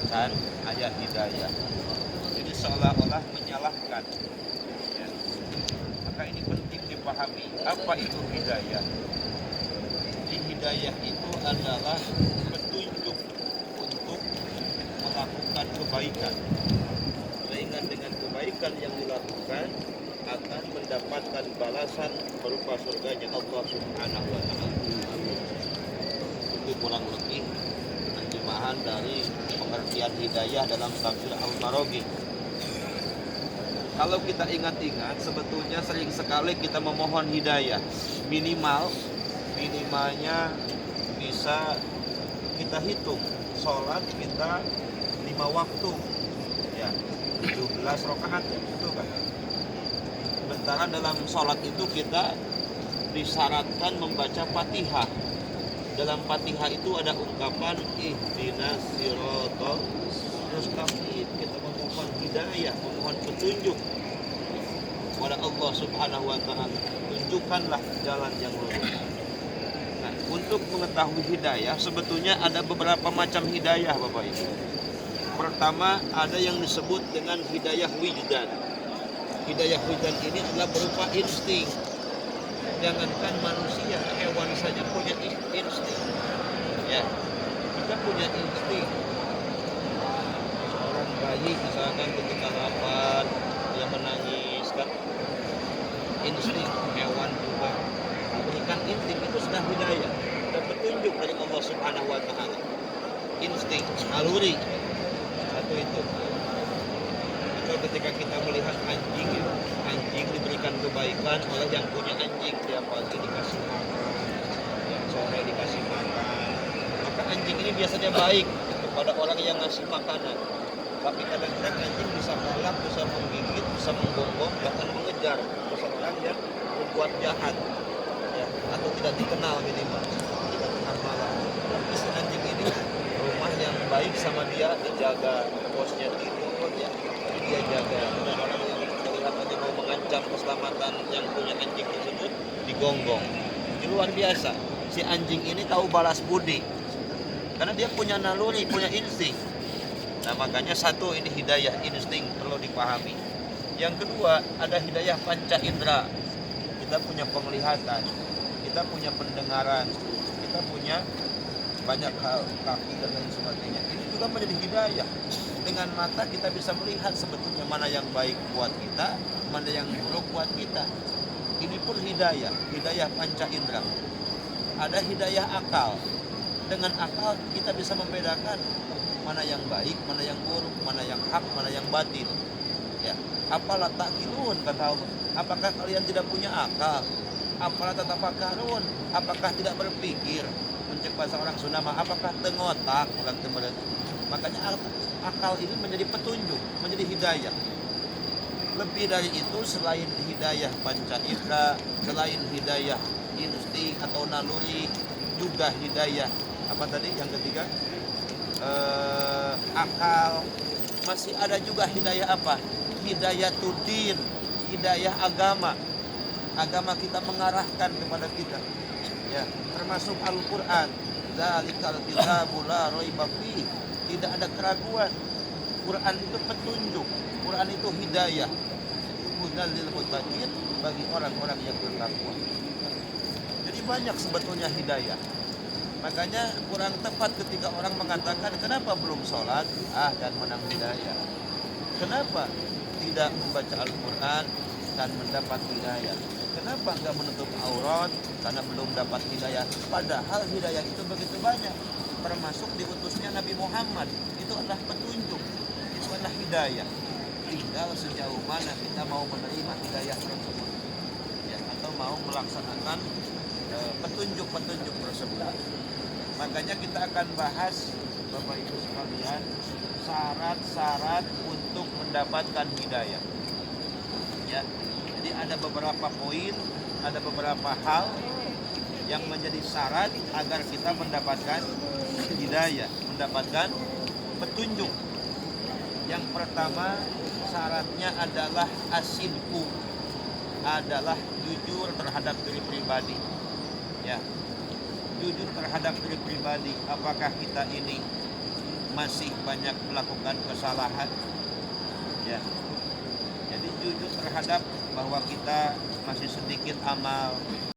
membacakan ayat hidayah. Jadi seolah-olah menyalahkan. Ya. Maka ini penting dipahami. Apa itu hidayah? Jadi hidayah itu adalah petunjuk untuk melakukan kebaikan. Sehingga dengan kebaikan yang dilakukan akan mendapatkan balasan berupa surganya Allah Subhanahu wa taala. Itu kurang lebih terjemahan dari pengertian hidayah dalam tafsir Al-Maraghi. Kalau kita ingat-ingat, sebetulnya sering sekali kita memohon hidayah. Minimalnya bisa kita hitung. Sholat kita 5 waktu, ya 17 rakaat, ya betul kan? Sementara dalam sholat itu kita disyaratkan membaca Fatihah. Dalam Fatihah itu ada ungkapan ihdinas siratal mustaqim. Kita memohon hidayah, memohon petunjuk kepada Allah Subhanahu wa taala. Tunjukkanlah jalan yang lurus. Nah, untuk mengetahui hidayah sebetulnya ada beberapa macam hidayah, Bapak Ibu. Pertama, ada yang disebut dengan hidayah wijdan. Hidayah wijdan ini adalah berupa insting. Jangankan manusia, hewan saja punya insting. Ya, kita punya insting. Seorang bayi misalkan ketika lapar, dia menangis kan. Insting, hewan juga memberikan insting, itu sudah hidayah, sudah petunjuk dari Allah Subhanahu wa taala. Insting, naluri, satu itu. Atau ketika kita melihat anjing diberikan kebaikan oleh yang punya anjing, dia pagi dikasih makan, yang sore dikasih makan, maka anjing ini biasanya baik kepada orang yang ngasih makanan. Tapi kadang-kadang anjing bisa galak, bisa menggigit, bisa menggonggong, bahkan mengejar seseorang yang berbuat jahat, ya, atau tidak dikenal minimal di tengah malam. Tapi si anjing ini rumah yang baik sama dia dijaga, bosnya tidur, ya, tapi dia jaga. Dan orang yang kelihatannya mau mengancam keselamatan yang punya anjing tersebut digonggong. Ini luar biasa. Si anjing ini tahu balas budi karena dia punya naluri, punya insting. Nah, makanya satu, ini hidayah insting perlu dipahami. Yang kedua, ada hidayah panca indera. Kita punya penglihatan, kita punya pendengaran, kita punya banyak hal, kaki dan lain sebagainya. Ini juga menjadi hidayah. Dengan mata kita bisa melihat sebetulnya mana yang baik buat kita, mana yang buruk buat kita. Ini pun hidayah panca indera. Ada hidayah akal. Dengan akal kita bisa membedakan mana yang baik, mana yang buruk, mana yang hak, mana yang batil. Ya, apalah takilun kata Allah. Apakah kalian tidak punya akal? Apalah tatafakkarun? Apakah tidak berpikir? Mencek bahasa orang Sunda mah, apakah tengotak ulang temen. Makanya akal ini menjadi petunjuk, menjadi hidayah. Lebih dari itu, selain hidayah panca indera, selain hidayah insting atau naluri, juga hidayah apa tadi yang ketiga? Akal. Masih ada juga hidayah apa? Hidayah tudin, hidayah agama. Agama kita mengarahkan kepada kita, ya, termasuk Al-Quran. Dzalikal kitabul la raiba fihi. Tidak ada keraguan. Quran itu petunjuk, Quran itu hidayah. Hudal lil muttaqin, bagi orang-orang yang bertakwa. Jadi banyak sebetulnya hidayah. Makanya kurang tepat ketika orang mengatakan kenapa belum sholat dan menang hidayah. Kenapa tidak membaca Al-Quran dan mendapat hidayah. Kenapa enggak menutup aurat karena belum dapat hidayah. Padahal hidayah itu begitu banyak. Termasuk diutusnya Nabi Muhammad. Itu adalah petunjuk, itu adalah hidayah. Tinggal sejauh mana kita mau menerima hidayah tersebut, ya, atau mau melaksanakan petunjuk-petunjuk tersebut. Makanya kita akan bahas, Bapak Ibu sekalian, syarat-syarat untuk mendapatkan hidayah. Ya, jadi ada beberapa poin, ada beberapa hal yang menjadi syarat agar kita mendapatkan hidayah, mendapatkan petunjuk. Yang pertama, syaratnya adalah asidku, adalah jujur terhadap diri pribadi. Ya, jujur terhadap diri pribadi. Apakah kita ini masih banyak melakukan kesalahan, ya. Jadi jujur terhadap bahwa kita masih sedikit amal,